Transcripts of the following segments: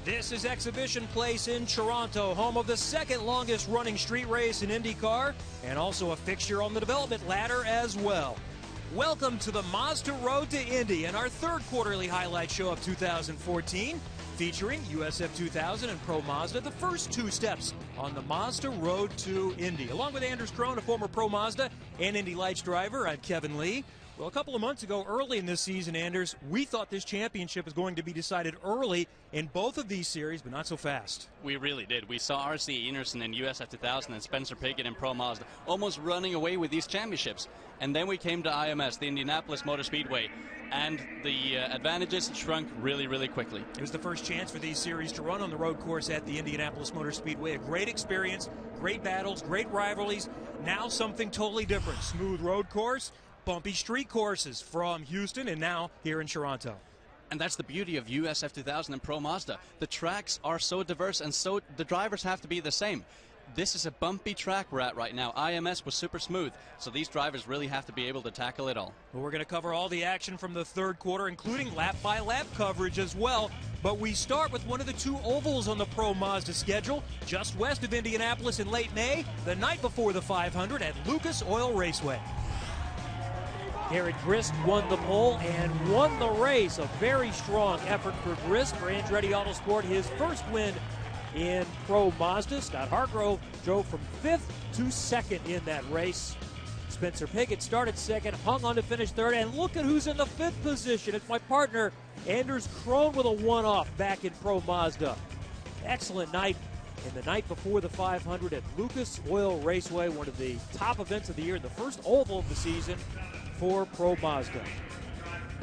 This is Exhibition Place in Toronto, home of the second longest running street race in IndyCar, and also a fixture on the development ladder as well. Welcome to the Mazda Road to Indy and our third quarterly highlight show of 2014, featuring USF 2000 and Pro Mazda, the first two steps on the Mazda Road to Indy. Along with Anders Krohn, a former Pro Mazda and Indy Lights driver, I'm Kevin Lee. Well, a couple of months ago, early in this season, Anders, we thought this championship was going to be decided early in both of these series, but not so fast. We really did. We saw R.C. Enerson in USF 2000 and Spencer Pigot in Pro Mazda almost running away with these championships. And then we came to IMS, the Indianapolis Motor Speedway, and the advantages shrunk really, really quickly. It was the first chance for these series to run on the road course at the Indianapolis Motor Speedway. A great experience, great battles, great rivalries. Now something totally different. Smooth road course, bumpy street courses from Houston and now here in Toronto. And that's the beauty of USF 2000 and Pro Mazda. The tracks are so diverse, and so the drivers have to be the same. This is a bumpy track we're at right now. IMS was super smooth, so these drivers really have to be able to tackle it all. Well, we're going to cover all the action from the third quarter, including lap-by-lap coverage as well. But we start with one of the two ovals on the Pro Mazda schedule, just west of Indianapolis in late May, the night before the 500 at Lucas Oil Raceway. Garrett Grist won the pole and won the race. A very strong effort for Grist for Andretti Autosport, his first win in Pro Mazda. Scott Hargrove drove from 5th to 2nd in that race. Spencer Pigot started 2nd, hung on to finish 3rd, and look at who's in the 5th position. It's my partner, Anders Krohn, with a one-off back in Pro Mazda. Excellent night. And the night before the 500 at Lucas Oil Raceway, one of the top events of the year, the first oval of the season for Pro Mazda.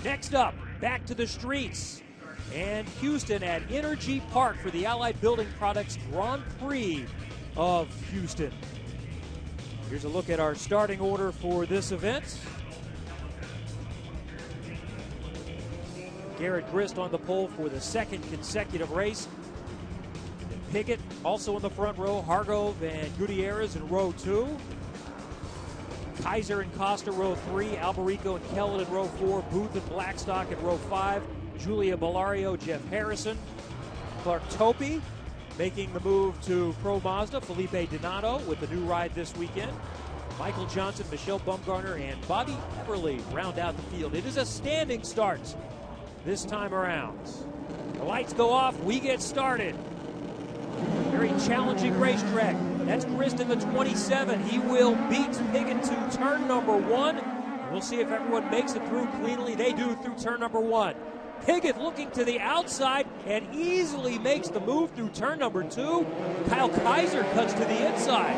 Next up, back to the streets and Houston at Energy Park for the Allied Building Products Grand Prix of Houston. Here's a look at our starting order for this event. Garrett Grist on the pole for the second consecutive race. Pigot also in the front row, Hargrove and Gutierrez in row 2. Kaiser and Costa row 3, Alberico and Kellett in row 4, Booth and Blackstock in row 5, Julia Bellario, Jeff Harrison, Clark Topi making the move to Pro Mazda, Felipe Donato with the new ride this weekend, Michael Johnson, Michelle Bumgarner, and Bobby Everly round out the field. It is a standing start this time around. The lights go off, we get started. Very challenging racetrack. That's Grist in the 27. He will beat Pigot to turn number 1. We'll see if everyone makes it through cleanly. They do through turn number 1. Pigot looking to the outside and easily makes the move through turn number 2. Kyle Kaiser cuts to the inside.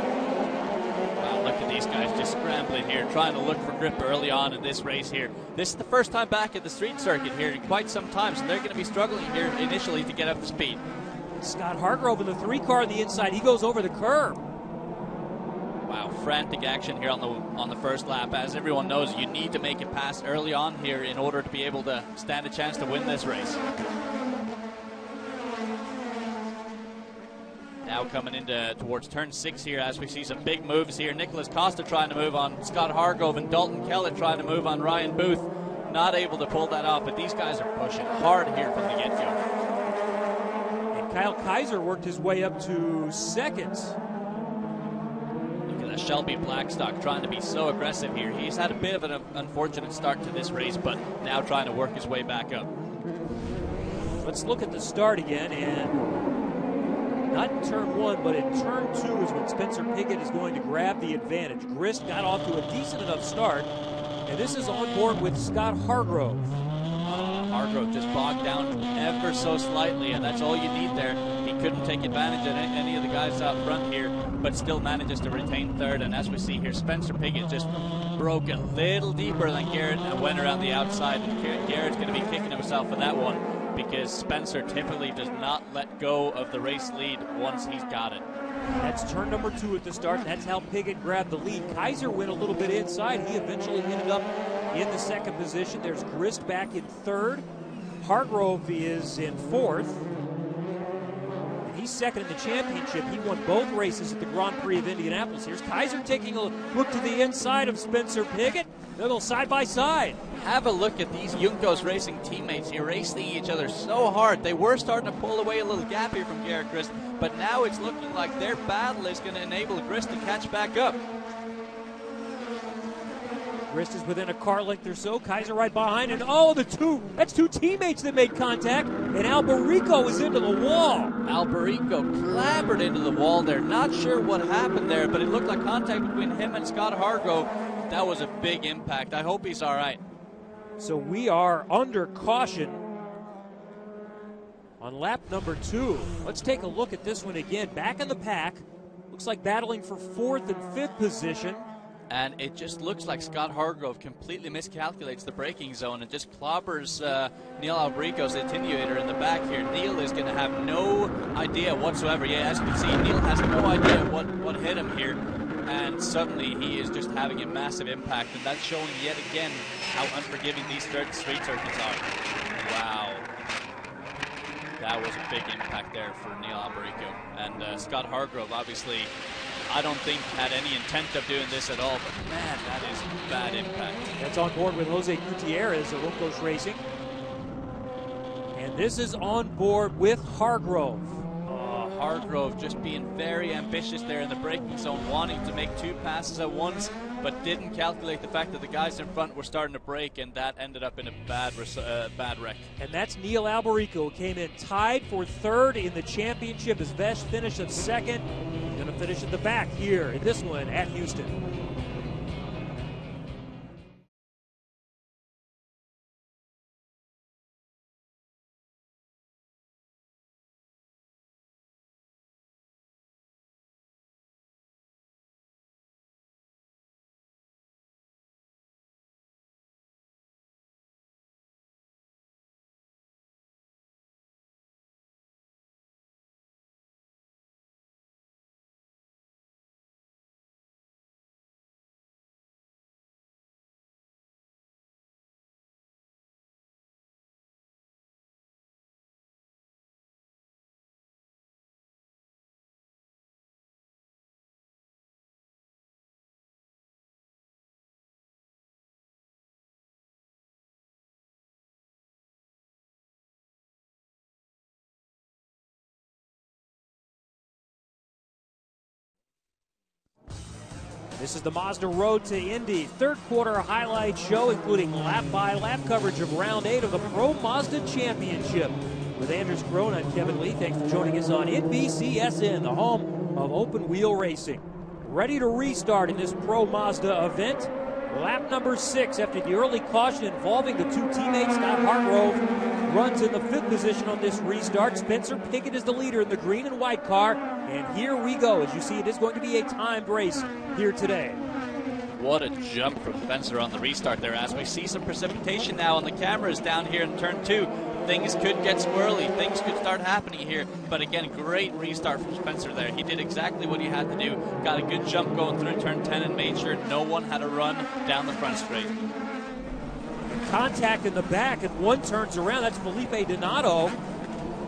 Wow, look at these guys just scrambling here, trying to look for grip early on in this race here. This is the first time back at the street circuit here in quite some time, so they're going to be struggling here initially to get up to speed. Scott Hargrove in the 3 car on the inside. He goes over the curb. Wow, frantic action here on the first lap. As everyone knows, you need to make it past early on here in order to be able to stand a chance to win this race. Now coming into towards turn 6 here as we see some big moves here. Nicholas Costa trying to move on Scott Hargrove and Dalton Kellett trying to move on Ryan Booth. Not able to pull that off, but these guys are pushing hard here from the get-go. Kyle Kaiser worked his way up to 2nd. Look at that Shelby Blackstock trying to be so aggressive here. He's had a bit of an unfortunate start to this race, but now trying to work his way back up. Let's look at the start again, and not in turn 1, but in turn 2 is when Spencer Pigot is going to grab the advantage. Grist got off to a decent enough start, and this is on board with Scott Hargrove. Hargrove just bogged down ever so slightly, and that's all you need there. He couldn't take advantage of any of the guys out front here, but still manages to retain 3rd. And as we see here, Spencer Pigot just broke a little deeper than Garrett and went around the outside. And Garrett's going to be kicking himself for that one because Spencer typically does not let go of the race lead once he's got it. That's turn number 2 at the start. That's how Pigot grabbed the lead. Kaiser went a little bit inside. He eventually ended up in the 2nd position. There's Grist back in 3rd. Hargrove is in 4th. And he He's second in the championship. He won both races at the Grand Prix of Indianapolis. Here's Kaiser taking a look to the inside of Spencer Pigot. They'll go side by side. Have a look at these Juncos Racing teammates erasing each other so hard. They were starting to pull away a little gap here from Garrett Grist, but now it's looking like their battle is going to enable Grist to catch back up. Grist is within a car length or so. Kaiser right behind, and that's two teammates that made contact, and Alberico is into the wall. Alberico clambered into the wall there. Not sure what happened there, but it looked like contact between him and Scott Hargrove. That was a big impact. I hope he's all right. So we are under caution on lap number 2. Let's take a look at this one again. Back in the pack. Looks like battling for 4th and 5th position. And it just looks like Scott Hargrove completely miscalculates the braking zone and just clobbers Neil Alberico's attenuator in the back here. Neil is going to have no idea whatsoever. Yeah, as you can see, Neil has no idea what hit him here. And suddenly he is just having a massive impact. And that's showing yet again how unforgiving these street circuits are. Wow. That was a big impact there for Neil Alberico. And Scott Hargrove, obviously, I don't think had any intent of doing this at all, but man, that is bad impact. That's on board with Jose Gutierrez of Juncos Racing. And this is on board with Hargrove. Hargrove just being very ambitious there in the braking zone, wanting to make 2 passes at once, but didn't calculate the fact that the guys in front were starting to brake, and that ended up in a bad wreck. And that's Neil Alberico, who came in tied for 3rd in the championship. His best finish of 2nd. Going to finish at the back here in this one at Houston. This is the Mazda Road to Indy. 3rd quarter highlight show, including lap-by-lap coverage of round 8 of the Pro Mazda Championship. With Anders Krone and Kevin Lee, thanks for joining us on NBCSN, the home of open wheel racing. Ready to restart in this Pro Mazda event. Lap number 6 after the early caution involving the 2 teammates. Scott Hargrove runs in the 5th position on this restart. Spencer Pigot is the leader in the green and white car. And here we go. As you see, it is going to be a timed race here today. What a jump from Spencer on the restart there. As we see some precipitation now on the cameras down here in turn 2. Things could get squirrely. Things could start happening here. But again, great restart from Spencer there. He did exactly what he had to do. Got a good jump going through turn 10 and made sure no one had a run down the front straight. Contact in the back, and one turns around. That's Felipe Donato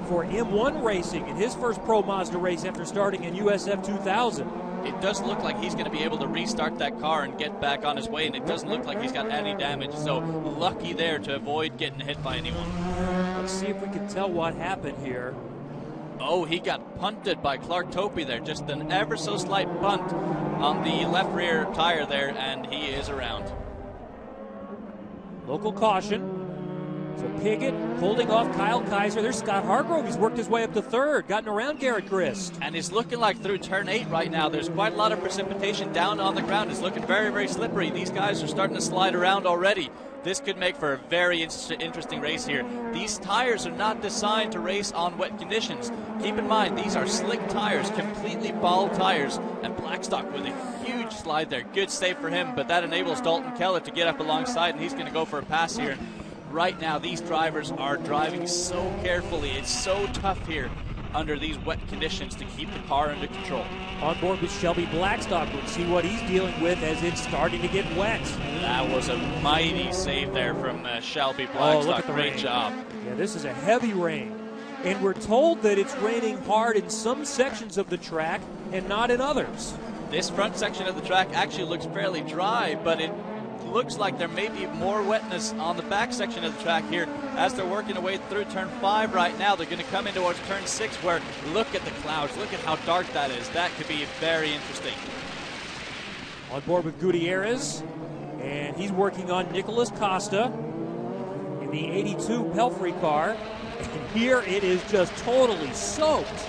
for M1 Racing in his first Pro Mazda race after starting in USF 2000. It does look like he's going to be able to restart that car and get back on his way, and it doesn't look like he's got any damage. So lucky there to avoid getting hit by anyone. Let's see if we can tell what happened here. Oh, he got punted by Clark Topey there. Just an ever so slight punt on the left rear tire there, and he is around. Local caution. So Pigot holding off Kyle Kaiser. There's Scott Hargrove. He's worked his way up to 3rd, gotten around Garrett Grist. And it's looking like through turn 8 right now, there's quite a lot of precipitation down on the ground. It's looking very, very slippery. These guys are starting to slide around already. This could make for a very interesting race here. These tires are not designed to race on wet conditions. Keep in mind, these are slick tires, completely bald tires, and Blackstock with a huge slide there. Good save for him, but that enables Dalton Keller to get up alongside, and he's going to go for a pass here. Right now, these drivers are driving so carefully. It's so tough here under these wet conditions to keep the car under control. On board with Shelby Blackstock. We'll see what he's dealing with as it's starting to get wet. That was a mighty save there from Shelby Blackstock. Oh, look at the Great rain. job. Yeah, this is a heavy rain. and we're told that it's raining hard in some sections of the track and not in others. This front section of the track actually looks fairly dry, but it looks like there may be more wetness on the back section of the track here as they're working their way through turn 5 right now. They're going to come in towards turn 6 where, look at the clouds, look at how dark that is. That could be very interesting. On board with Gutierrez, and he's working on Nicholas Costa in the 82 Pelfrey car. And here it is just totally soaked.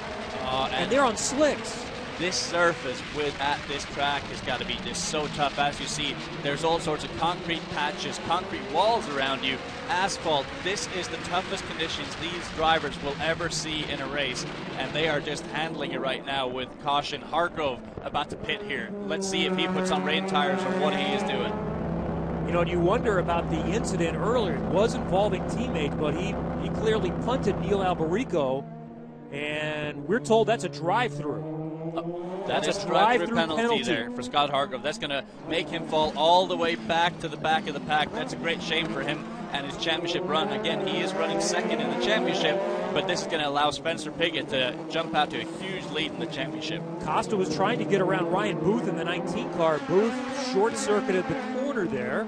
And they're on slicks. This surface at this track has got to be just so tough. As you see, there's all sorts of concrete patches, concrete walls around you, asphalt. This is the toughest conditions these drivers will ever see in a race, and they are just handling it right now with caution. Hargrove about to pit here. Let's see if he puts on rain tires or what he is doing. You know, and you wonder about the incident earlier. It was involving teammates, but he clearly punted Neil Alberico, and we're told that's a drive-through. That's a drive-through penalty there for Scott Hargrove. That's going to make him fall all the way back to the back of the pack. That's a great shame for him and his championship run. Again, he is running second in the championship, but this is going to allow Spencer Pigot to jump out to a huge lead in the championship. Costa was trying to get around Ryan Booth in the 19 car. Booth short-circuited the corner there.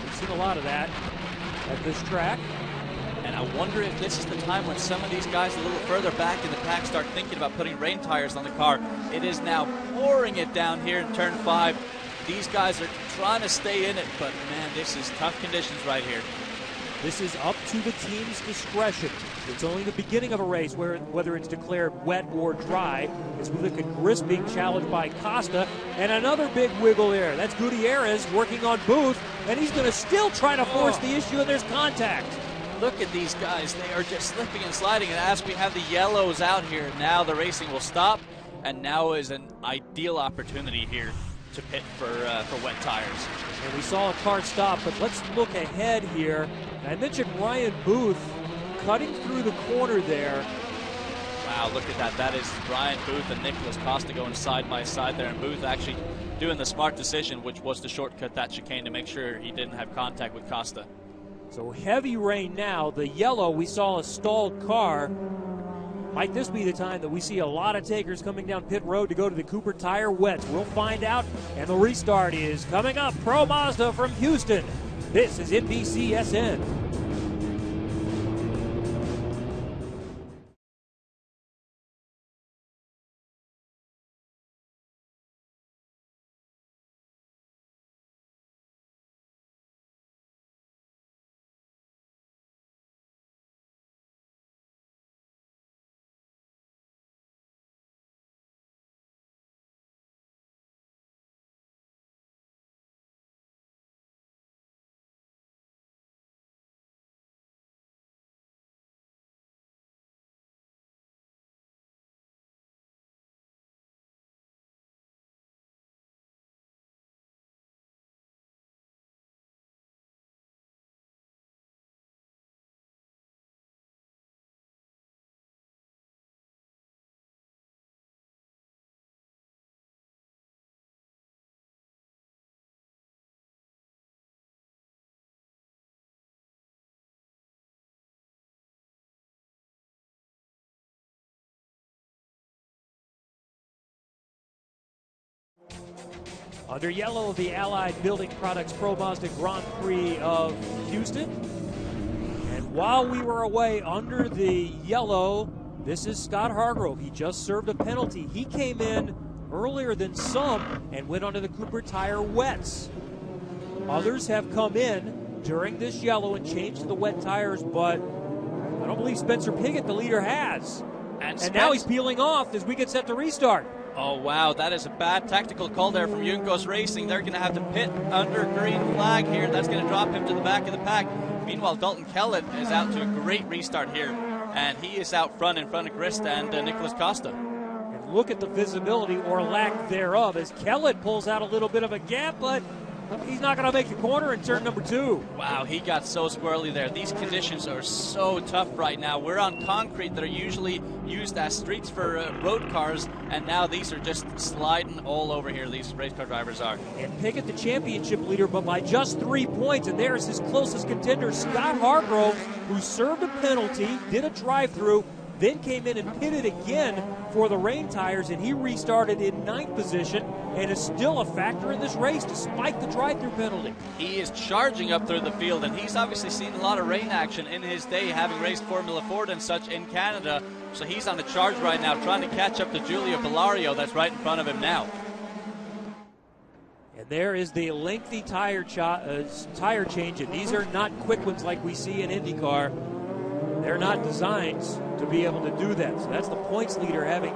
We've seen a lot of that at this track. And I wonder if this is the time when some of these guys a little further back in the pack start thinking about putting rain tires on the car. It is now pouring it down here in turn 5. These guys are trying to stay in it, but man, this is tough conditions right here. This is up to the team's discretion. It's only the beginning of a race whether it's declared wet or dry. As we look at Grist being challenged by Costa, and another big wiggle there. That's Gutierrez working on Booth, and he's going to still try to force the issue, and there's contact. Look at these guys. They are just slipping and sliding. And as we have the yellows out here, now the racing will stop. And now is an ideal opportunity here to pit for wet tires. And we saw a car stop, but let's look ahead here. I mentioned Ryan Booth cutting through the corner there. Wow, look at that. That is Ryan Booth and Nicholas Costa going side by side there. And Booth actually doing the smart decision, which was to shortcut that chicane to make sure he didn't have contact with Costa. So heavy rain now. The yellow, we saw a stalled car. Might this be the time that we see a lot of takers coming down pit road to go to the Cooper Tire wets? We'll find out. And the restart is coming up. Pro Mazda from Houston. This is NBCSN. Under yellow, the Allied Building Products Pro Mazda Grand Prix of Houston. And while we were away under the yellow, this is Scott Hargrove. He just served a penalty. He came in earlier than some and went onto the Cooper Tire wets. Others have come in during this yellow and changed to the wet tires, but I don't believe Spencer Pigot, the leader, has. And now he's peeling off as we get set to restart. Oh, wow, that is a bad tactical call there from Juncos Racing. They're going to have to pit under green flag here. That's going to drop him to the back of the pack. Meanwhile, Dalton Kellett is out to a great restart here, and he is out front in front of Grist and Nicholas Costa. And look at the visibility or lack thereof as Kellett pulls out a little bit of a gap, but He's not going to make the corner in turn number 2. Wow, he got so squirrely there. These conditions are so tough right now. We're on concrete that are usually used as streets for road cars, and now these are just sliding all over here, these race car drivers are. And Pickett, the championship leader, but by just 3 points, and there's his closest contender, Scott Hargrove, who served a penalty, did a drive-through, then came in and pitted again for the rain tires, and he restarted in 9th position and is still a factor in this race despite the drive-through penalty. He is charging up through the field, and he's obviously seen a lot of rain action in his day, having raced Formula Ford and such in Canada. So he's on the charge right now, trying to catch up to Giulio Bellario that's right in front of him now. And there is the lengthy tire change, and these are not quick ones like we see in IndyCar. They're not designed to be able to do that. So that's the points leader having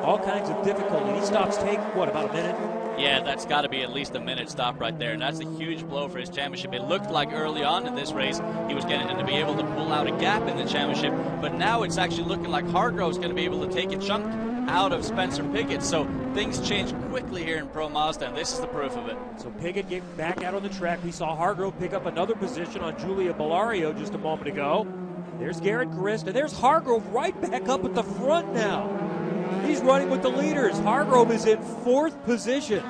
all kinds of difficulty. He stops take, what, about a minute? Yeah, that's got to be at least a minute stop right there, and that's a huge blow for his championship. It looked like early on in this race he was going to be able to pull out a gap in the championship, but now it's actually looking like Hargrove's going to be able to take a chunk out of Spencer Piggott. So things change quickly here in Pro Mazda, and this is the proof of it. So Piggott getting back out on the track. We saw Hargrove pick up another position on Giulio Bellario just a moment ago. There's Garrett Grist, and there's Hargrove right back up at the front now. He's running with the leaders. Hargrove is in 4th position.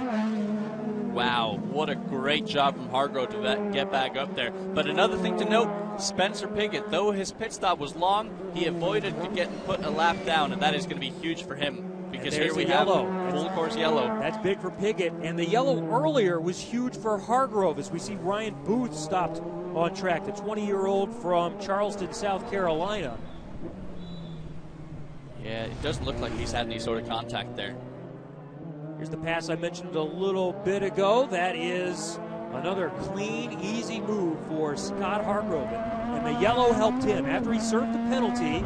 Wow, what a great job from Hargrove to get back up there. But another thing to note, Spencer Piggott, though his pit stop was long, he avoided getting put a lap down, and that is going to be huge for him. Because here we have full course yellow. That's big for Piggott. And the yellow earlier was huge for Hargrove, as we see Ryan Booth stopped on track, the 20-year-old from Charleston, South Carolina. Yeah, it doesn't look like he's had any sort of contact there. Here's the pass I mentioned a little bit ago. That is another clean, easy move for Scott Hargrove. And the yellow helped him. After he served the penalty,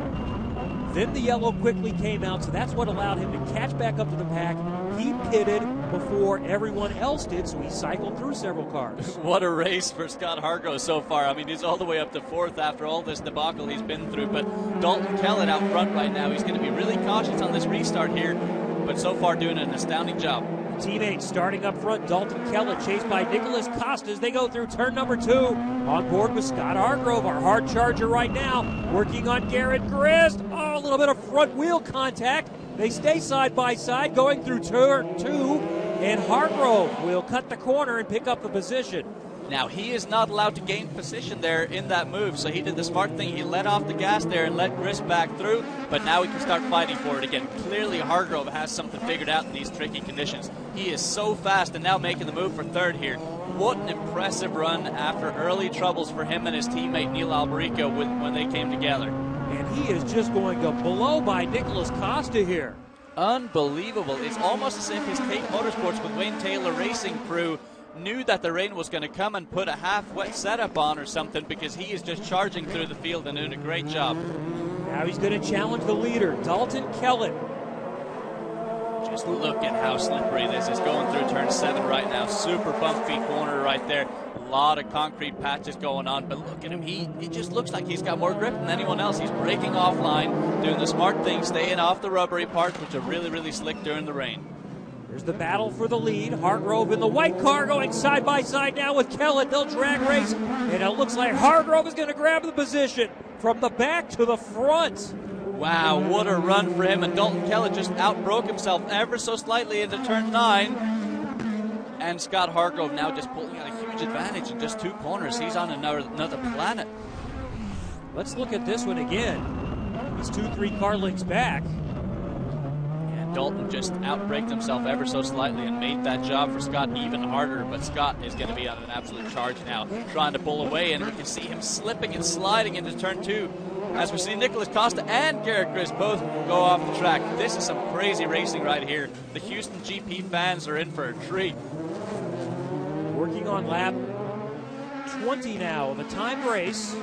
then the yellow quickly came out, so that's what allowed him to catch back up to the pack. He pitted before everyone else did, so he cycled through several cars. What a race for Scott Hargrove so far. I mean, he's all the way up to 4th after all this debacle he's been through, but Dalton Kellett out front right now. He's going to be really cautious on this restart here, but so far doing an astounding job. Teammates starting up front, Dalton Kellett chased by Nicholas Costas. They go through turn number 2. On board with Scott Hargrove, our hard charger right now, working on Garrett Grist. Oh, a little bit of front wheel contact. They stay side by side going through turn 2, and Hargrove will cut the corner and pick up the position. Now, he is not allowed to gain position there in that move, so he did the smart thing. He let off the gas there and let Grist back through, but now he can start fighting for it again. Clearly, Hargrove has something figured out in these tricky conditions. He is so fast and now making the move for 3rd here. What an impressive run after early troubles for him and his teammate Neil Alberico when they came together. And he is just going to blow by Nicholas Costa here. Unbelievable. It's almost as if his Tate Motorsports with Wayne Taylor Racing crew knew that the rain was going to come and put a half-wet setup on or something, because he is just charging through the field and doing a great job. Now he's going to challenge the leader, Dalton Kellett. Just look at how slippery this is. Going through turn 7 right now. Super bumpy corner right there. A lot of concrete patches going on, but look at him. He just looks like he's got more grip than anyone else. He's braking offline, doing the smart thing, staying off the rubbery parts, which are really, really slick during the rain. There's the battle for the lead. Hargrove in the white car going side by side now with Kellett. They'll drag race, and it looks like Hargrove is going to grab the position from the back to the front. Wow, what a run for him, and Dalton Kellett just outbroke himself ever so slightly into turn 9. And Scott Hargrove now just pulling out a huge advantage in just 2 corners. He's on another planet. Let's look at this one again. He's 2-3 car lengths back. Dalton just outbraked himself ever so slightly and made that job for Scott even harder, but Scott is going to be on an absolute charge now, trying to pull away, and we can see him slipping and sliding into turn 2 as we see Nicholas Costa and Garrett Grist both go off the track. This is some crazy racing right here. The Houston GP fans are in for a treat. Working on lap 20 now of a timed race.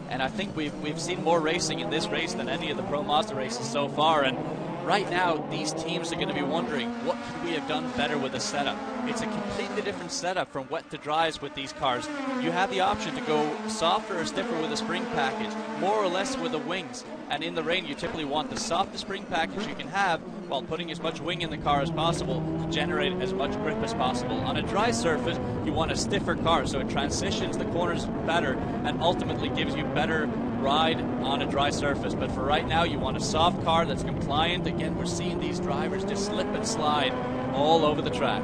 And I think we've seen more racing in this race than any of the Pro Mazda races so far. And right now, these teams are going to be wondering, what could we have done better with the setup? it's a completely different setup from wet to dries with these cars. You have the option to go softer or stiffer with a spring package, more or less with the wings. And in the rain, you typically want the softest spring package you can have while putting as much wing in the car as possible to generate as much grip as possible. On a dry surface, you want a stiffer car so it transitions the corners better and ultimately gives you better ride on a dry surface. But for right now, you want a soft car that's compliant. Again, we're seeing these drivers just slip and slide all over the track.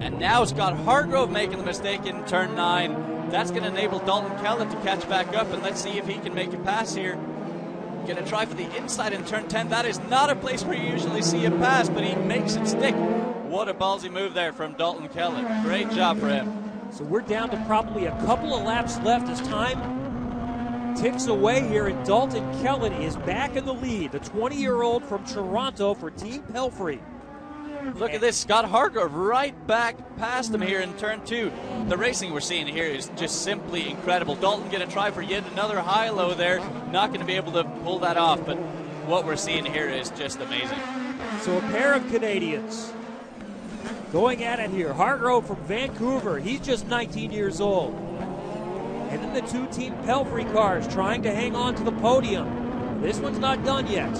And now Scott Hargrove making the mistake in turn 9. That's going to enable Dalton Kellett to catch back up, and let's see if he can make a pass here. Going to try for the inside in turn 10. That is not a place where you usually see a pass, but he makes it stick. What a ballsy move there from Dalton Kellett. Great job for him. So we're down to probably a couple of laps left as time ticks away here, and Dalton Kellett is back in the lead, the 20-year-old from Toronto for Team Pelfrey. Look at this, Scott Hargrove right back past him here in turn 2. The racing we're seeing here is just simply incredible. Dalton going to try for yet another high-low there. Not going to be able to pull that off, but what we're seeing here is just amazing. So a pair of Canadians going at it here. Hargrove from Vancouver, he's just 19 years old. And then the two Team Pelfrey cars trying to hang on to the podium. This one's not done yet.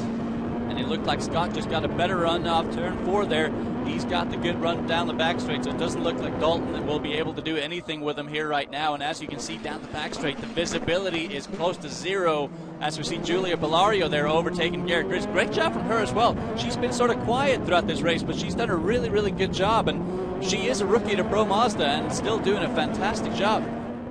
And it looked like Scott just got a better run off turn 4 there. He's got the good run down the back straight, so it doesn't look like Dalton will be able to do anything with him here right now. And as you can see down the back straight, the visibility is close to zero as we see Julia Bellario there overtaking Garrett Gris. Great job from her as well. She's been sort of quiet throughout this race, but she's done a really, really good job. And she is a rookie to Pro Mazda and still doing a fantastic job.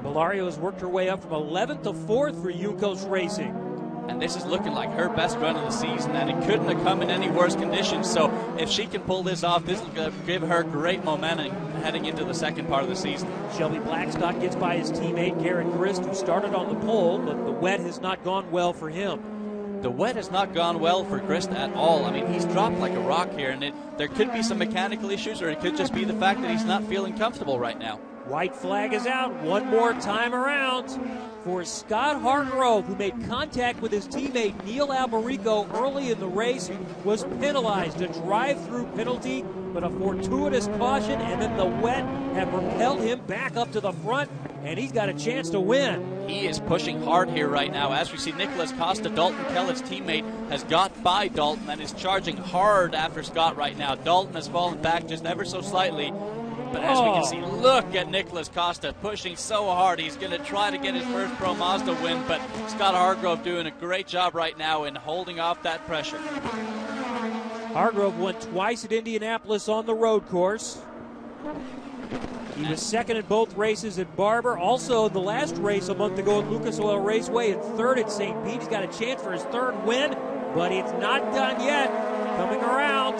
Bellario has worked her way up from 11th to 4th for Yukos Racing. And this is looking like her best run of the season, and it couldn't have come in any worse conditions. So if she can pull this off, this will give her great momentum heading into the second part of the season. Shelby Blackstock gets by his teammate Garrett Grist, who started on the pole, but the wet has not gone well for him. The wet has not gone well for Grist at all. I mean, he's dropped like a rock here, and there could be some mechanical issues, or it could just be the fact that he's not feeling comfortable right now. White flag is out one more time around for Scott Hargrove, who made contact with his teammate Neil Alberico early in the race, was penalized, a drive-through penalty, but a fortuitous caution, and then the wet have propelled him back up to the front, and he's got a chance to win. He is pushing hard here right now. As we see Nicholas Costa, Dalton Kellett's teammate, has got by Dalton and is charging hard after Scott right now. Dalton has fallen back just ever so slightly. But as we can see, look at Nicholas Costa pushing so hard. He's going to try to get his first Pro Mazda win, but Scott Hargrove doing a great job right now in holding off that pressure. Hargrove won twice at Indianapolis on the road course. He was second in both races at Barber. Also, the last race a month ago at Lucas Oil Raceway, and third at St. Pete. He's got a chance for his third win, but it's not done yet. Coming around.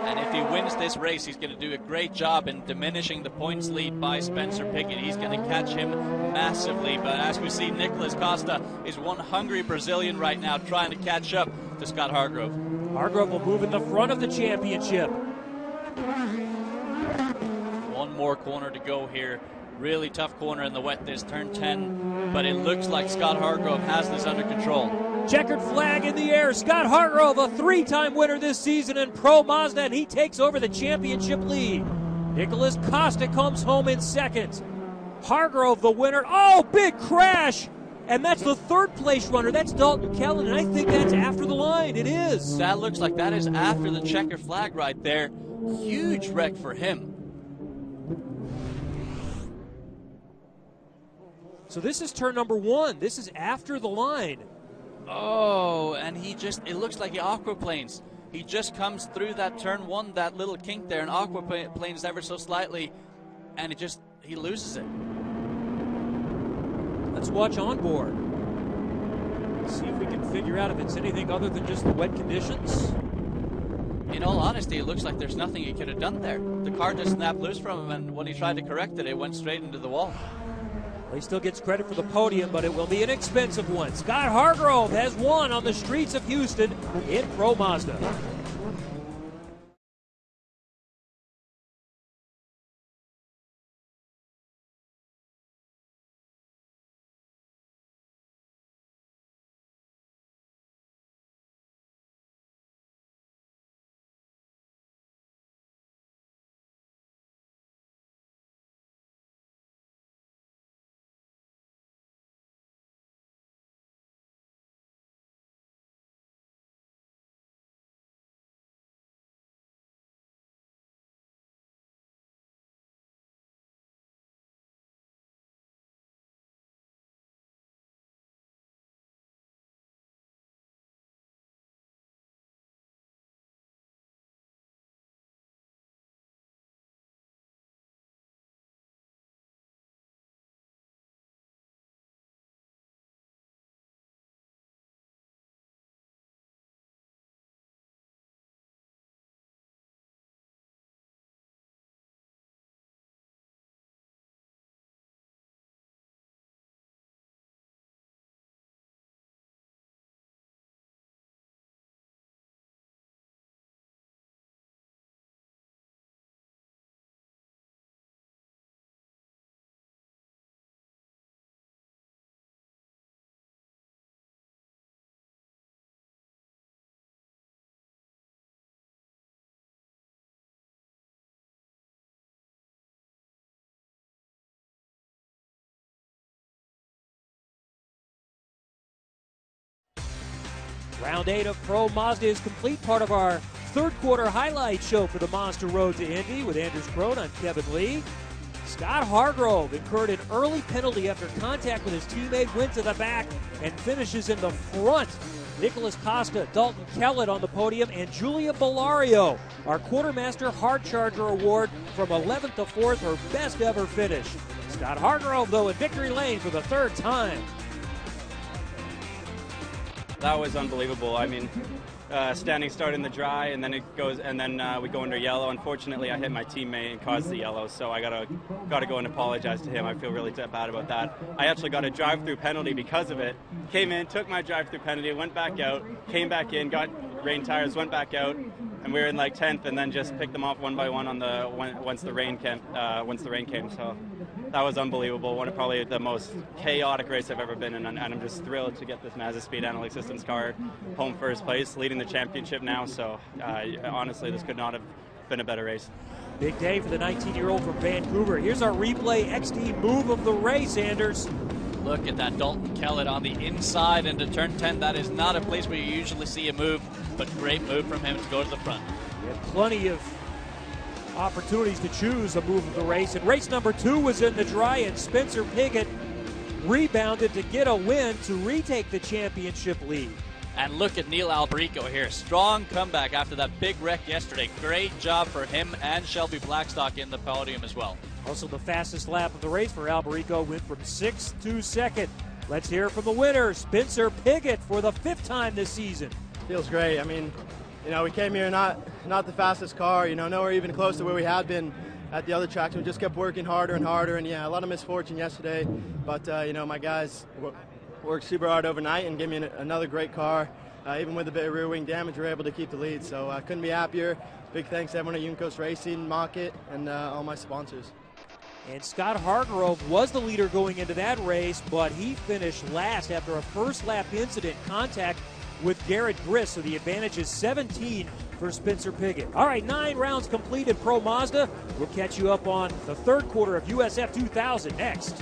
And if he wins this race, he's going to do a great job in diminishing the points lead by Spencer Pigot. He's going to catch him massively. But as we see, Nicholas Costa is one hungry Brazilian right now trying to catch up to Scott Hargrove. Hargrove will move in the front of the championship. One more corner to go here. Really tough corner in the wet, this turn 10. But it looks like Scott Hargrove has this under control. Checkered flag in the air. Scott Hargrove, a three-time winner this season in Pro Mazda, and he takes over the championship lead. Nicholas Costa comes home in second. Hargrove, the winner. Oh, big crash! And that's the third place runner. That's Dalton Kellett, and I think that's after the line. It is. That looks like that is after the checker flag right there. Huge wreck for him. So this is turn number 1. This is after the line. Oh, and it looks like he aquaplanes. He just comes through that turn 1, that little kink there, and aquaplanes ever so slightly, and he loses it. Let's watch on board. See if we can figure out if it's anything other than just the wet conditions. In all honesty, it looks like there's nothing he could have done there. The car just snapped loose from him, and when he tried to correct it, it went straight into the wall. He still gets credit for the podium, but it will be an expensive one. Scott Hargrove has won on the streets of Houston in Pro Mazda. Round 8 of Pro Mazda is complete, part of our third quarter highlight show for the Mazda Road to Indy with Anders Krohn. I'm Kevin Lee. Scott Hargrove incurred an early penalty after contact with his teammate, went to the back and finishes in the front. Nicholas Costa, Dalton Kellett on the podium, and Julia Bellario, our Quartermaster Hard Charger Award from 11th to 4th, her best ever finish. Scott Hargrove, though, in victory lane for the third time. That was unbelievable. I mean, standing start in the dry, and then we go into yellow. Unfortunately, I hit my teammate and caused the yellow, so I gotta go and apologize to him. I feel really bad about that. I actually got a drive-through penalty because of it. Came in, took my drive-through penalty, went back out, came back in, got rain tires, went back out, and we were in like 10th, and then just picked them off one by one once the rain came. So that was unbelievable. One of probably the most chaotic race I've ever been in, and I'm just thrilled to get this Mazda Speed Analytics Systems car home first place, leading the championship now. So honestly, this could not have been a better race. Big day for the 19-year-old from Vancouver. Here's our replay XD move of the race, Anders. Look at that Dalton Kellett on the inside into turn 10. That is not a place where you usually see a move, but great move from him to go to the front. He had plenty of opportunities to choose a move of the race. And race number 2 was in the dry, and Spencer Pigot rebounded to get a win to retake the championship lead. And look at Neil Alberico here. Strong comeback after that big wreck yesterday. Great job for him and Shelby Blackstock in the podium as well. Also the fastest lap of the race for Alberico, went from 6th to 2nd. Let's hear from the winner, Spencer Pigot, for the 5th time this season. Feels great. I mean, we came here not the fastest car, nowhere even close to where we had been at the other tracks. We just kept working harder and harder, and yeah, a lot of misfortune yesterday. But, my guys worked super hard overnight and gave me another great car. Even with a bit of rear wing damage, we were able to keep the lead. So I couldn't be happier. Big thanks to everyone at Unicos Racing, Mocket, and all my sponsors. And Scott Hargrove was the leader going into that race, but he finished last after a first lap incident contact with Garrett Grist, so the advantage is 17 for Spencer Pigot. All right, 9 rounds complete in Pro Mazda. We'll catch you up on the third quarter of USF 2000 next.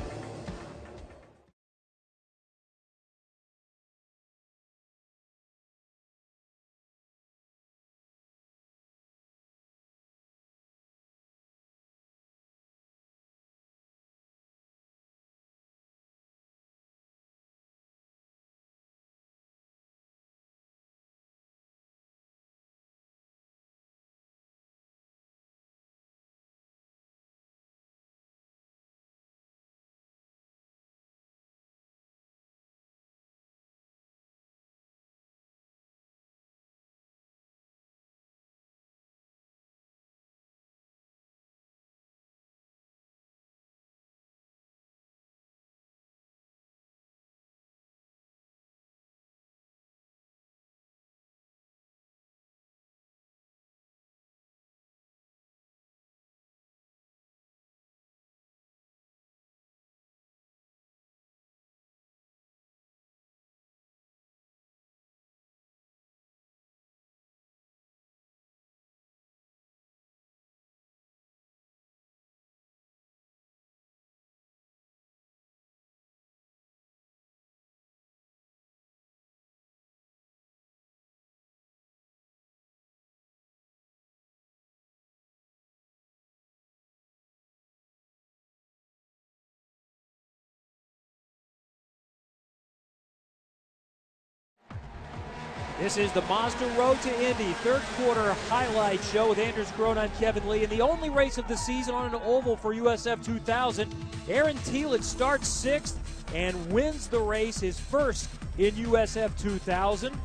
This is the Mazda Road to Indy third quarter highlight show with Anders Krohn. I'm Kevin Lee. And the only race of the season on an oval for USF 2000. Aaron Thielen starts 6th and wins the race, his first in USF 2000,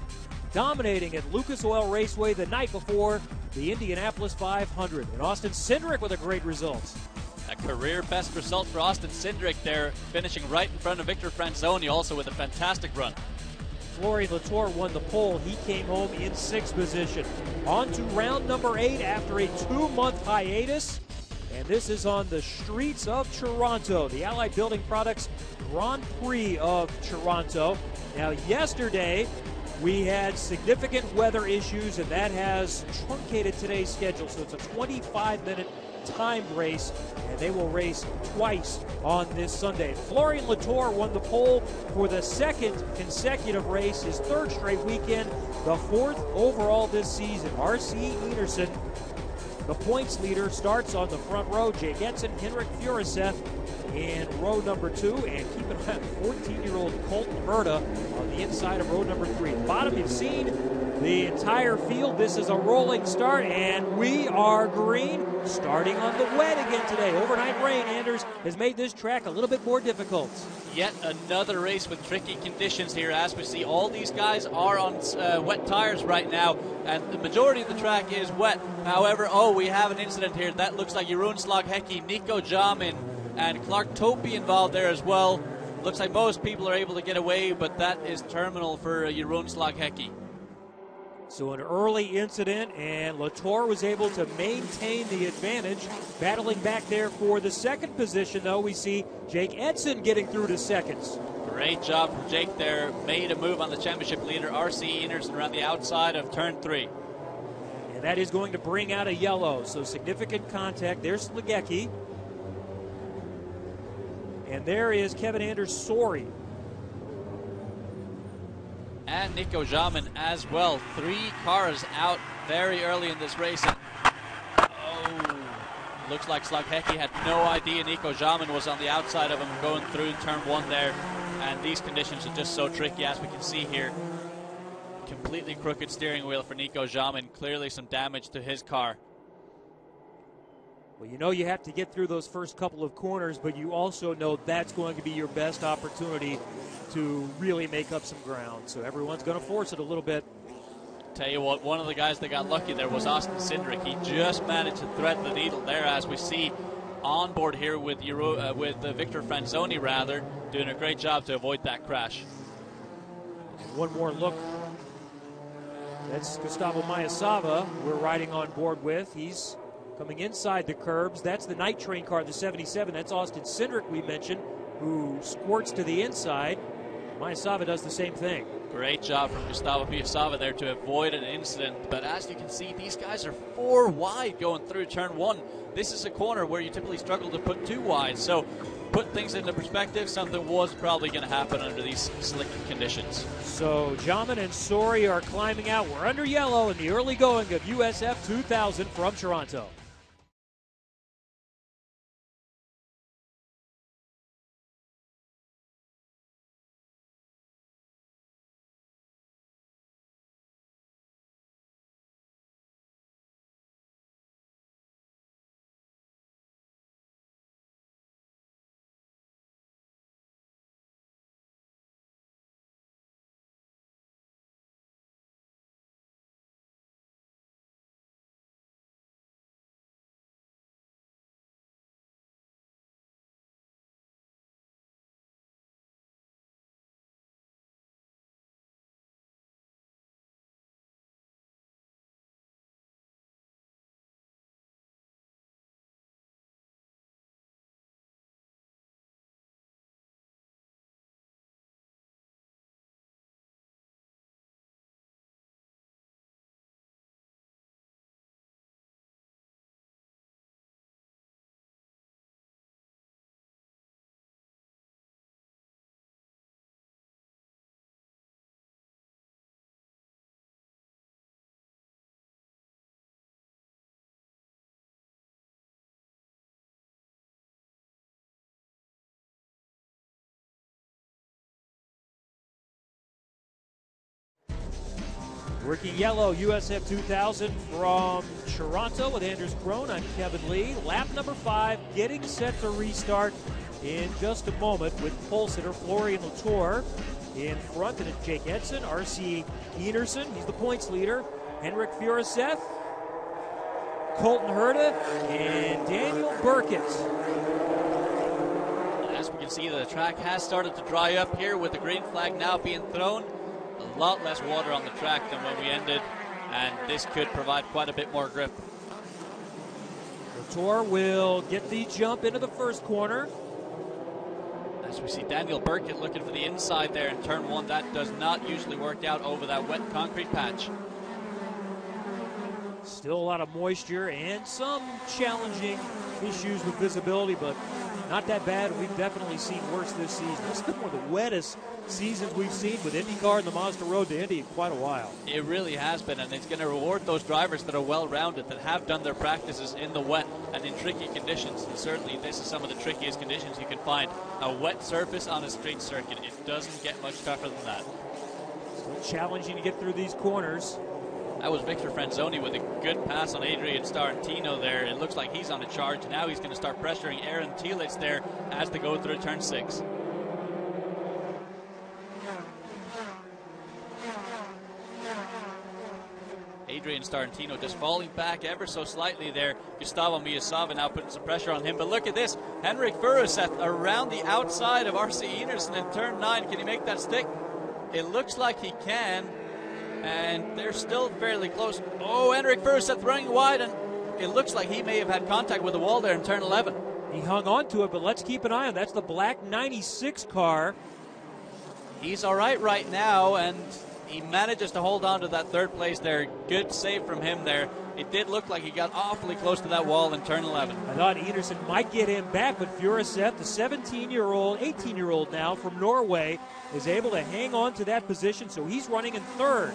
dominating at Lucas Oil Raceway the night before the Indianapolis 500. And Austin Cindric with a great result. A career best result for Austin Cindric there, finishing right in front of Victor Franzoni, also with a fantastic run. Florian Latour won the pole. He came home in 6th position. On to round number 8 after a 2-month hiatus. And this is on the streets of Toronto, the Allied Building Products Grand Prix of Toronto. Now, yesterday, we had significant weather issues, and that has truncated today's schedule. So it's a 25-minute timed race, and they will race twice on this Sunday. Florian Latour won the pole for the 2nd consecutive race, his 3rd straight weekend. the 4th overall this season. R.C. Enerson, the points leader, starts on the front row. Jake Edson, Henrik Furuseth in row number 2, and keep an eye on 14-year-old Colton Herta on the inside of row number 3. At the bottom, you've seen the entire field. This is a rolling start, and we are green, starting on the wet again today. Overnight rain, Anders, has made this track a little bit more difficult. Yet another race with tricky conditions here, as we see all these guys are on wet tires right now, and the majority of the track is wet. However, we have an incident here. That looks like Jeroen Slaghecki, Nico Jamin, and Clark Topi involved there as well. Looks like most people are able to get away, but that is terminal for Jeroen Slaghecki. So an early incident, and Latour was able to maintain the advantage. Battling back there for the second position, though, we see Jake Edson getting through to seconds. Great job from Jake there. Made a move on the championship leader, R.C. Enerson, around the outside of turn 3. And that is going to bring out a yellow, so significant contact. There's Slaghecki. And there is Kevin Anders Sori. And Nico Jamin as well. 3 cars out very early in this race. And, looks like Slaghecki had no idea Nico Jamin was on the outside of him going through turn 1 there. And these conditions are just so tricky, as we can see here. Completely crooked steering wheel for Nico Jamin. Clearly some damage to his car. Well, you know you have to get through those first couple of corners, but you also know that's going to be your best opportunity to really make up some ground. So everyone's going to force it a little bit. Tell you what, one of the guys that got lucky there was Austin Cindric. He just managed to thread the needle there, as we see on board here with Victor Franzoni, rather, doing a great job to avoid that crash. One more look. That's Gustavo Mayasava we're riding on board with. He's coming inside the curbs. That's the night train car, the 77. That's Austin Cindric we mentioned, who squirts to the inside. Mayasava does the same thing. Great job from Gustavo Mayasava there to avoid an incident. But as you can see, these guys are 4 wide going through turn 1. This is a corner where you typically struggle to put 2 wide. So put things into perspective, something was probably going to happen under these slick conditions. So Jamin and Sori are climbing out. We're under yellow in the early going of USF 2000 from Toronto. Working yellow, USF 2000 from Toronto with Anders Krohn. I'm Kevin Lee. Lap number 5, getting set to restart in just a moment with pole sitter Florian Latour in front. And it's Jake Edson, R.C. Enerson, he's the points leader. Henrik Furuseth, Colton Herta, and Daniel Burkett. As we can see, the track has started to dry up here with the green flag now being thrown. A lot less water on the track than when we ended, and this could provide quite a bit more grip. Latour will get the jump into the first corner. As we see Daniel Burkett looking for the inside there in turn 1. That does not usually work out over that wet concrete patch. Still a lot of moisture and some challenging issues with visibility, but not that bad. We've definitely seen worse this season. This is one of the wettest seasons we've seen with IndyCar and the Mazda Road to Indy in quite a while. It really has been, and it's going to reward those drivers that are well-rounded, that have done their practices in the wet and in tricky conditions. And certainly this is some of the trickiest conditions you can find. A wet surface on a street circuit. It doesn't get much tougher than that. Still challenging to get through these corners. That was Victor Franzoni with a good pass on Adrian Starantino there. It looks like he's on a charge. Now he's going to start pressuring Aaron Telitz there as they go through turn 6. Adrian Starantino just falling back ever so slightly there. Gustavo Miyazawa now putting some pressure on him. But look at this. Henrik Furuseth around the outside of R.C. Enerson in turn 9. Can he make that stick? It looks like he can. And they're still fairly close. Oh, Henrik Furuseth running wide, and it looks like he may have had contact with the wall there in turn 11. He hung on to it, but let's keep an eye on that's the black 96 car. He's all right now, and he manages to hold on to that third place there. Good save from him there. It did look like he got awfully close to that wall in turn 11. I thought Enerson might get him back, but Furuseth, the 17-year-old, 18-year-old now from Norway, is able to hang on to that position, so he's running in third.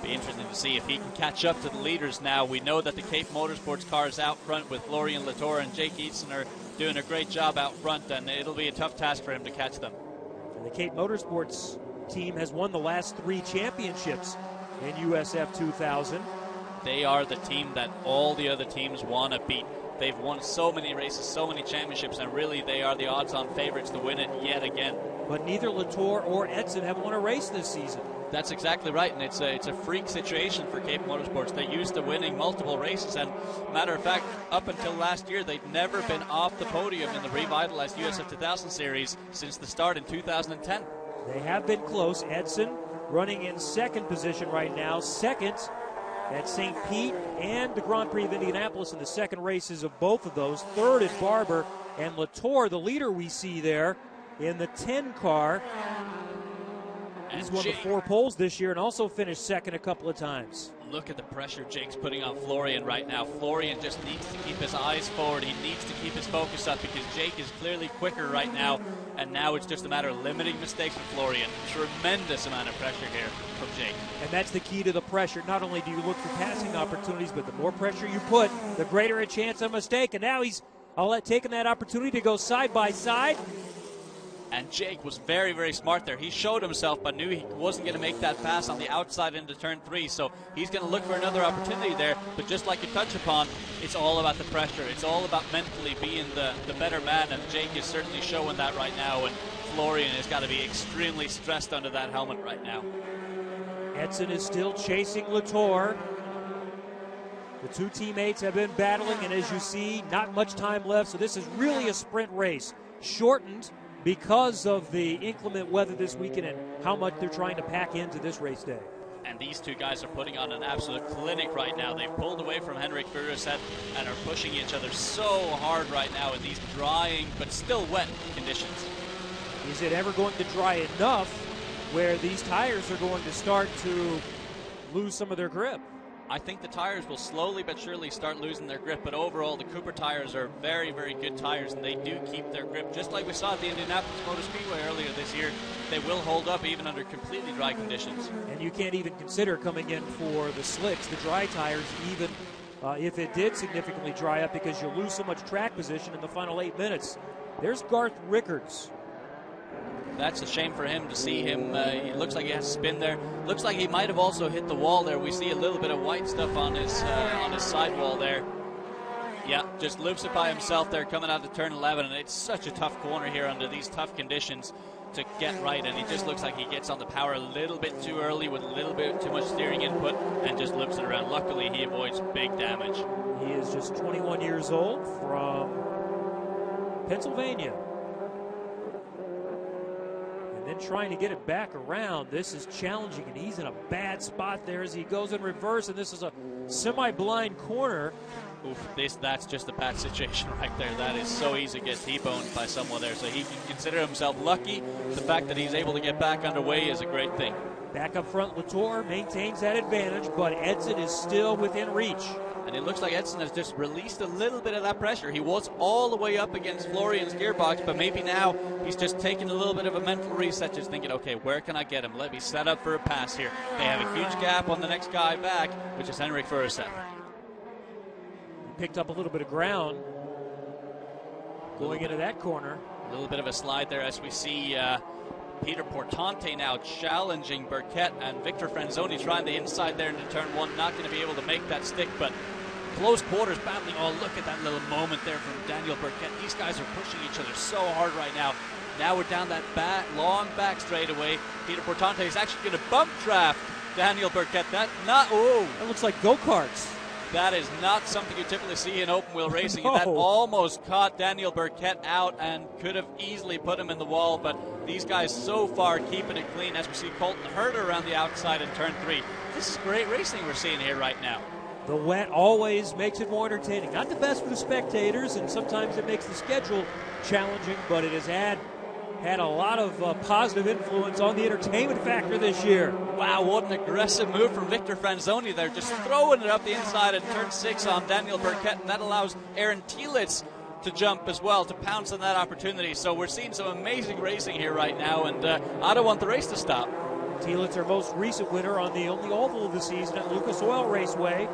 Be interesting to see if he can catch up to the leaders now. We know that the Cape Motorsports car is out front with Florian Latour and Jake Eaton are doing a great job out front, and it'll be a tough task for him to catch them. And the Cape Motorsports team has won the last 3 championships in USF 2000. They are the team that all the other teams want to beat. They've won so many races, so many championships, and really they are the odds-on favorites to win it yet again. But neither Latour or Edson have won a race this season. That's exactly right, and it's a freak situation for Cape Motorsports. They're used to winning multiple races, and matter of fact, up until last year, they'd never been off the podium in the revitalized USF 2000 series since the start in 2010. They have been close. Edson running in second position right now, second at St. Pete and the Grand Prix of Indianapolis in the second races of both of those. Third at Barber, and Latour, the leader we see there in the 10 car. He's won the 4 poles this year and also finished second a couple of times. Look at the pressure Jake's putting on Florian right now. Florian just needs to keep his eyes forward. He needs to keep his focus up because Jake is clearly quicker right now. And now it's just a matter of limiting mistakes for Florian. Tremendous amount of pressure here from Jake. And that's the key to the pressure. Not only do you look for passing opportunities, but the more pressure you put, the greater a chance of mistake. And now he's taking that opportunity to go side by side. And Jake was very, very smart there. He showed himself, but knew he wasn't going to make that pass on the outside into turn 3. So he's going to look for another opportunity there. But just like you touch upon, it's all about the pressure. It's all about mentally being the better man. And Jake is certainly showing that right now. And Florian has got to be extremely stressed under that helmet right now. Edson is still chasing Latour. The 2 teammates have been battling, and as you see, not much time left. So this is really a sprint race, shortened because of the inclement weather this weekend and how much they're trying to pack into this race day. And these 2 guys are putting on an absolute clinic right now. They've pulled away from Henrik Furuseth and are pushing each other so hard right now in these drying but still wet conditions. Is it ever going to dry enough where these tires are going to start to lose some of their grip? I think the tires will slowly but surely start losing their grip, but overall the Cooper tires are very, very good tires, and they do keep their grip. Just like we saw at the Indianapolis Motor Speedway earlier this year, they will hold up even under completely dry conditions. And you can't even consider coming in for the slicks, the dry tires, even if it did significantly dry up, because you'll lose so much track position in the final 8 minutes. There's Garth Rickards. That's a shame for him to see him. It looks like he has to spin there. Looks like he might have also hit the wall there. We see a little bit of white stuff on his sidewall there. Yeah, just loops it by himself there coming out to turn 11, and it's such a tough corner here under these tough conditions to get right, and he just looks like he gets on the power a little bit too early with a little bit too much steering input and just loops it around. Luckily, he avoids big damage. He is just 21 years old from Pennsylvania. And then trying to get it back around. This is challenging, and he's in a bad spot there as he goes in reverse, and this is a semi-blind corner. Oof, that's just a bad situation right there. That is so easy to get T-boned by someone there. So he can consider himself lucky. The fact that he's able to get back underway is a great thing. Back up front, Latour maintains that advantage, but Edson is still within reach. And it looks like Edson has just released a little bit of that pressure. He was all the way up against Florian's gearbox, but maybe now he's just taking a little bit of a mental reset, just thinking, okay, where can I get him? Let me set up for a pass here. They have a huge gap on the next guy back, which is Henrik Furuset. Picked up a little bit of ground going into that corner. A little bit of a slide there as we see Peter Portante now challenging Burkett, and Victor Franzoni trying the inside there into turn one. Not going to be able to make that stick, but close quarters battling. Oh, look at that little moment there from Daniel Burkett. These guys are pushing each other so hard right now. Now we're down that long back straightaway. Peter Portante is actually going to bump draft Daniel Burkett. That looks like go-karts. That is not something you typically see in open wheel racing. No. And that almost caught Daniel Burkett out and could have easily put him in the wall, but these guys so far keeping it clean as we see Colton Herter around the outside in turn 3. This is great racing we're seeing here right now. The wet always makes it more entertaining. Not the best for the spectators, and sometimes it makes the schedule challenging, but it has had a lot of positive influence on the entertainment factor this year. Wow, what an aggressive move from Victor Franzoni there, just throwing it up the inside in turn 6 on Daniel Burkett, and that allows Aaron Tielitz to jump as well, to pounce on that opportunity. So we're seeing some amazing racing here right now, and I don't want the race to stop. Tielitz, our most recent winner on the only oval of the season at Lucas Oil Raceway.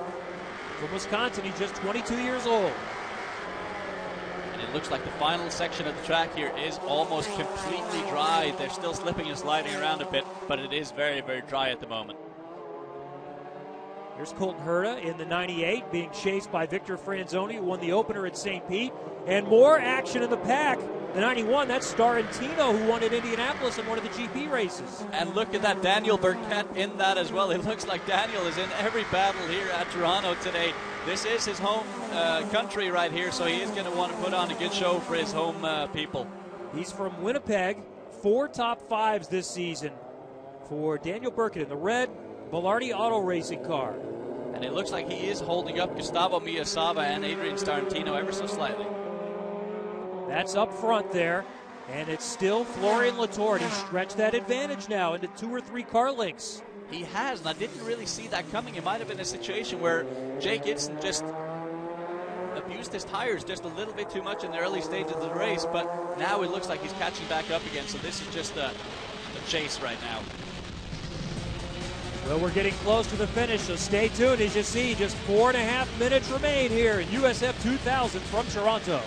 From Wisconsin, he's just 22 years old. It looks like the final section of the track here is almost completely dry. They're still slipping and sliding around a bit, but it is very, very dry at the moment. Here's Colton Herta in the 98 being chased by Victor Franzoni, who won the opener at St. Pete. And more action in the pack. The 91, that's Starantino, who won at Indianapolis in one of the GP races. And look at that, Daniel Burkett in that as well. It looks like Daniel is in every battle here at Toronto today. This is his home country right here, so he is going to want to put on a good show for his home people. He's from Winnipeg. 4 top 5s this season for Daniel Burkett in the red Velarde Auto Racing car. And it looks like he is holding up Gustavo Miyazawa and Adrian Starantino ever so slightly. That's up front there, and it's still Florian Latour. He's stretched that advantage now into 2 or 3 car lengths. He has, and I didn't really see that coming. It might have been a situation where Jake Itson just abused his tires just a little bit too much in the early stages of the race, but now it looks like he's catching back up again, so this is just a chase right now. Well, we're getting close to the finish, so stay tuned. As you see, just 4.5 minutes remain here in USF 2000 from Toronto.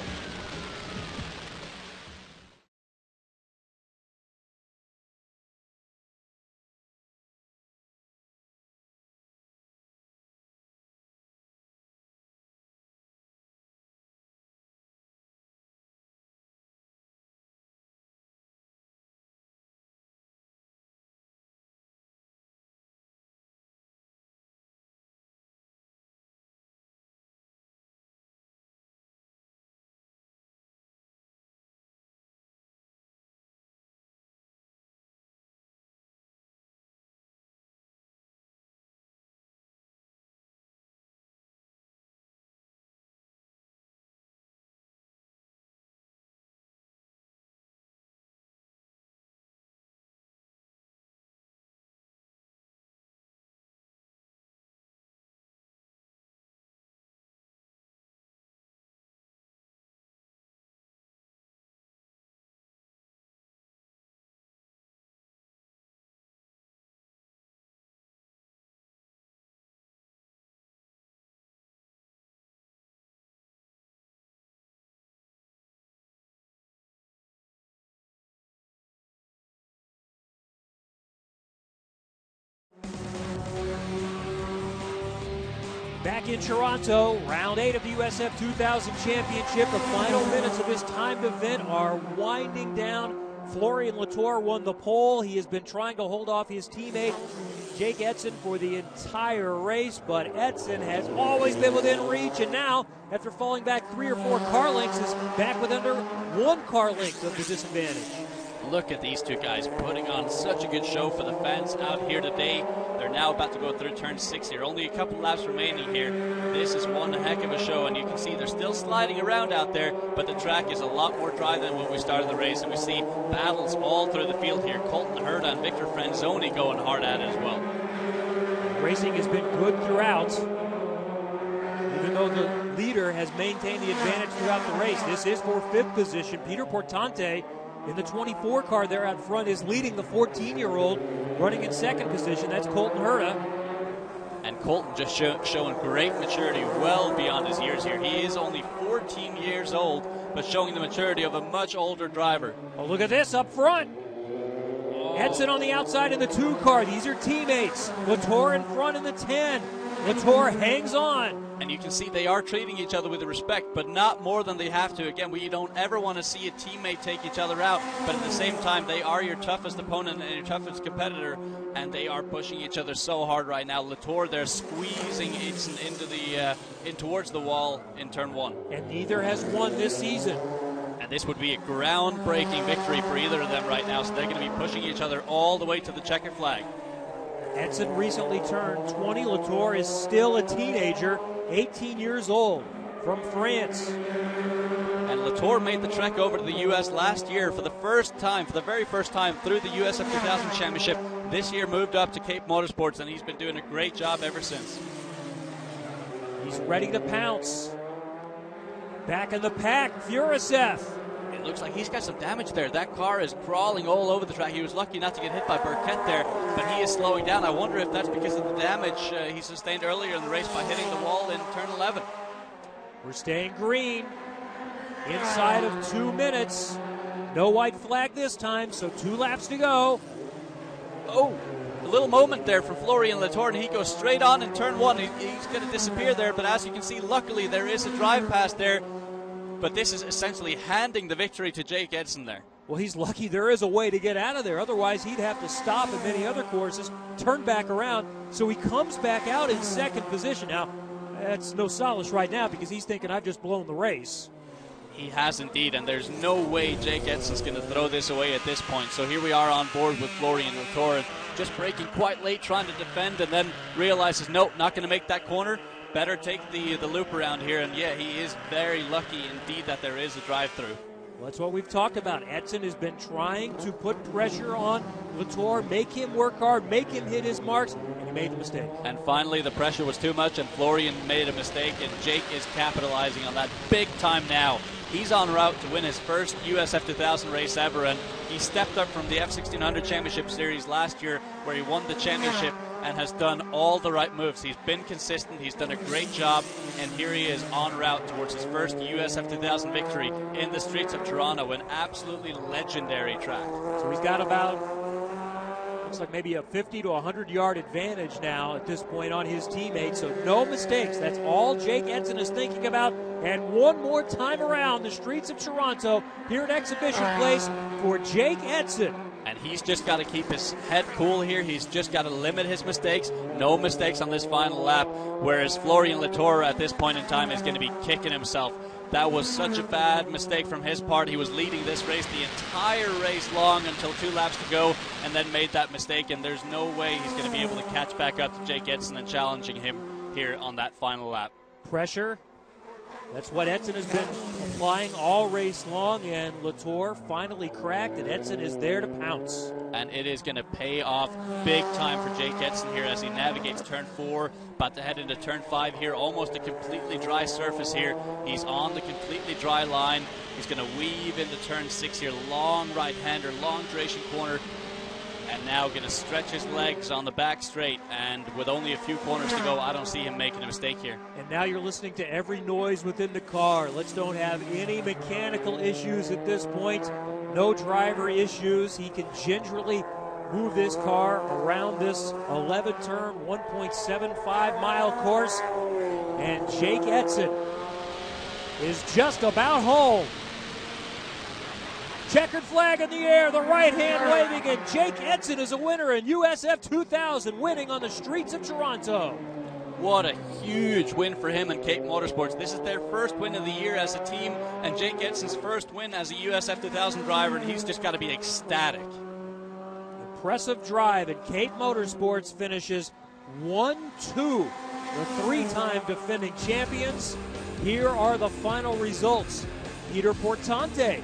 Back in Toronto, round 8 of the USF 2000 Championship. The final minutes of this timed event are winding down. Florian Latour won the pole. He has been trying to hold off his teammate Jake Edson for the entire race, but Edson has always been within reach, and now, after falling back 3 or 4 car lengths, is back with under 1 car length of the disadvantage. Look at these two guys putting on such a good show for the fans out here today. They're now about to go through turn 6 here. Only a couple laps remaining here. This is one heck of a show, and you can see they're still sliding around out there, but the track is a lot more dry than when we started the race, and we see battles all through the field here. Colton Herta and Victor Franzoni going hard at it as well. Racing has been good throughout, even though the leader has maintained the advantage throughout the race. This is for 5th position. Peter Portante in the 24 car there out front is leading the 14-year-old, running in 2nd position. That's Colton Herta. And Colton just showing great maturity well beyond his years here. He is only 14 years old, but showing the maturity of a much older driver. Oh, look at this up front. Edson on the outside in the 2 car. These are teammates. Latour in front in the 10. Latour hangs on. And you can see they are treating each other with respect, but not more than they have to. Again, we don't ever want to see a teammate take each other out, but at the same time, they are your toughest opponent and your toughest competitor, and they are pushing each other so hard right now. Latour, they're squeezing Edson in towards the wall in turn 1. And neither has won this season. And this would be a groundbreaking victory for either of them right now, so they're going to be pushing each other all the way to the checkered flag. Edson recently turned 20. Latour is still a teenager, 18 years old, from France. And Latour made the trek over to the U.S. last year for the very first time through the USF 2000 Championship. This year moved up to Cape Motorsports, and he's been doing a great job ever since. He's ready to pounce. Back in the pack, Furisev. It looks like he's got some damage there. That car is crawling all over the track. He was lucky not to get hit by Burkett there, but he is slowing down. I wonder if that's because of the damage he sustained earlier in the race by hitting the wall in turn 11. We're staying green. Inside of 2 minutes. No white flag this time, so 2 laps to go. Oh, a little moment there from Florian Latour, and he goes straight on in turn 1. He's going to disappear there, but as you can see, luckily there is a drive pass there. But this is essentially handing the victory to Jake Edson there. Well, he's lucky there is a way to get out of there. Otherwise, he'd have to stop in many other courses, turn back around. So he comes back out in 2nd position. Now, that's no solace right now because he's thinking, I've just blown the race. He has indeed, and there's no way Jake Edson's going to throw this away at this point. So here we are on board with Florian Latour, just braking quite late, trying to defend, and then realizes, nope, not going to make that corner. Better take the loop around here, and yeah, he is very lucky indeed that there is a drive-through. Well, that's what we've talked about. Edson has been trying to put pressure on Latour, make him work hard, make him hit his marks, and he made the mistake. And finally, the pressure was too much, and Florian made a mistake, and Jake is capitalizing on that big time now. He's en route to win his first USF 2000 race ever, and he stepped up from the F1600 Championship Series last year, where he won the championship and has done all the right moves. He's been consistent, he's done a great job, and here he is en route towards his first USF 2000 victory in the streets of Toronto, an absolutely legendary track. So he's got about, looks like maybe a 50 to 100 yard advantage now at this point on his teammates, so no mistakes. That's all Jake Edson is thinking about. And one more time around the streets of Toronto here at Exhibition Place for Jake Edson. And he's just got to keep his head cool here. He's just got to limit his mistakes. No mistakes on this final lap, whereas Florian Latour at this point in time is going to be kicking himself. That was such a bad mistake from his part. He was leading this race the entire race long until 2 laps to go and then made that mistake, and there's no way he's going to be able to catch back up to Jake Edson and challenging him here on that final lap. Pressure. That's what Edson has been applying all race long, and Latour finally cracked, and Edson is there to pounce. And it is going to pay off big time for Jake Edson here as he navigates turn 4, about to head into turn 5 here, almost a completely dry surface here. He's on the completely dry line. He's going to weave into turn 6 here, long right-hander, long duration corner. And now going to stretch his legs on the back straight, and with only a few corners to go, I don't see him making a mistake here. And now you're listening to every noise within the car. Let's don't have any mechanical issues at this point. No driver issues. He can gingerly move this car around this 11-turn, 1.75-mile course. And Jake Edson is just about home. Checkered flag in the air, the right hand waving, and Jake Edson is a winner in USF 2000, winning on the streets of Toronto. What a huge win for him and Cape Motorsports. This is their first win of the year as a team, and Jake Edson's first win as a USF 2000 driver, and he's just got to be ecstatic. Impressive drive, and Cape Motorsports finishes 1-2. The three-time defending champions. Here are the final results. Peter Portante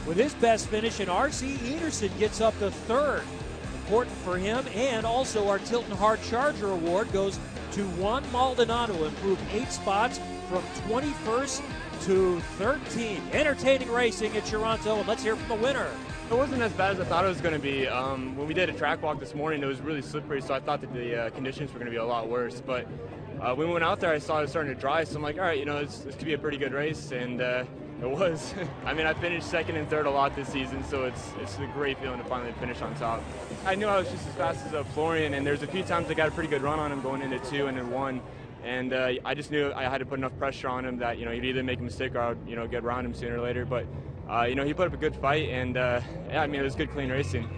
with his best finish, and R.C. Enerson gets up to third. Important for him, and also our Tilton Hard Charger Award goes to Juan Maldonado, improved 8 spots from 21st to 13th. Entertaining racing at Toronto, and let's hear from the winner. It wasn't as bad as I thought it was going to be. When we did a track walk this morning, it was really slippery, so I thought that the conditions were going to be a lot worse. But when we went out there, I saw it was starting to dry, so I'm like, all right, this could be a pretty good race, and it was. I mean, I finished second and third a lot this season, so it's a great feeling to finally finish on top. I knew I was just as fast as Florian, and there's a few times I got a pretty good run on him going into 2 and then 1. And I just knew I had to put enough pressure on him that, he'd either make a mistake or I would, get around him sooner or later. But, he put up a good fight, and, yeah, I mean, it was good, clean racing.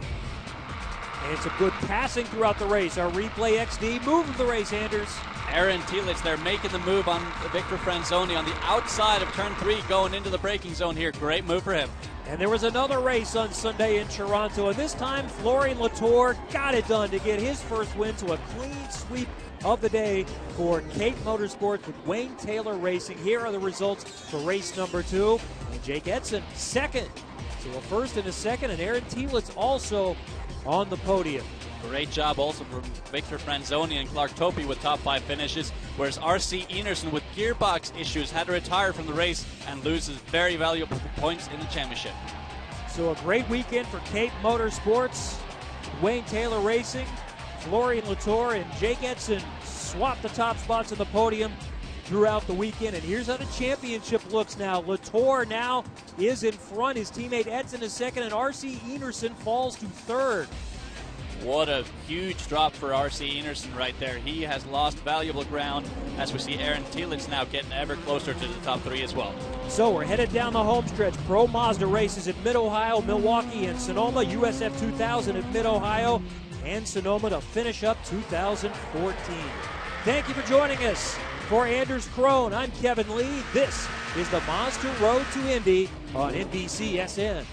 And some good passing throughout the race. Our Replay XD moving the race, Anders. Aaron Telitz, they're making the move on Victor Franzoni on the outside of turn 3, going into the braking zone here. Great move for him. And there was another race on Sunday in Toronto, and this time Florian Latour got it done to get his first win to a clean sweep of the day for Cape Motorsports with Wayne Taylor Racing. Here are the results for race number 2. And Jake Edson second. So a first and a second, and Aaron Telitz also on the podium. Great job also from Victor Franzoni and Clark Topi with top 5 finishes, whereas R.C. Enerson with gearbox issues had to retire from the race and loses very valuable points in the championship. So a great weekend for Cape Motorsports. Wayne Taylor Racing, Florian Latour, and Jake Edson swapped the top spots on the podium throughout the weekend. And here's how the championship looks now. Latour now is in front. His teammate Edson is second, and R.C. Enerson falls to third. What a huge drop for R.C. Enerson right there. He has lost valuable ground as we see Aaron Telitz now getting ever closer to the top 3 as well. So we're headed down the home stretch. Pro Mazda races at Mid-Ohio, Milwaukee, and Sonoma. USF 2000 at Mid-Ohio and Sonoma to finish up 2014. Thank you for joining us. For Anders Krohn, I'm Kevin Lee. This is the Mazda Road to Indy on NBC SN.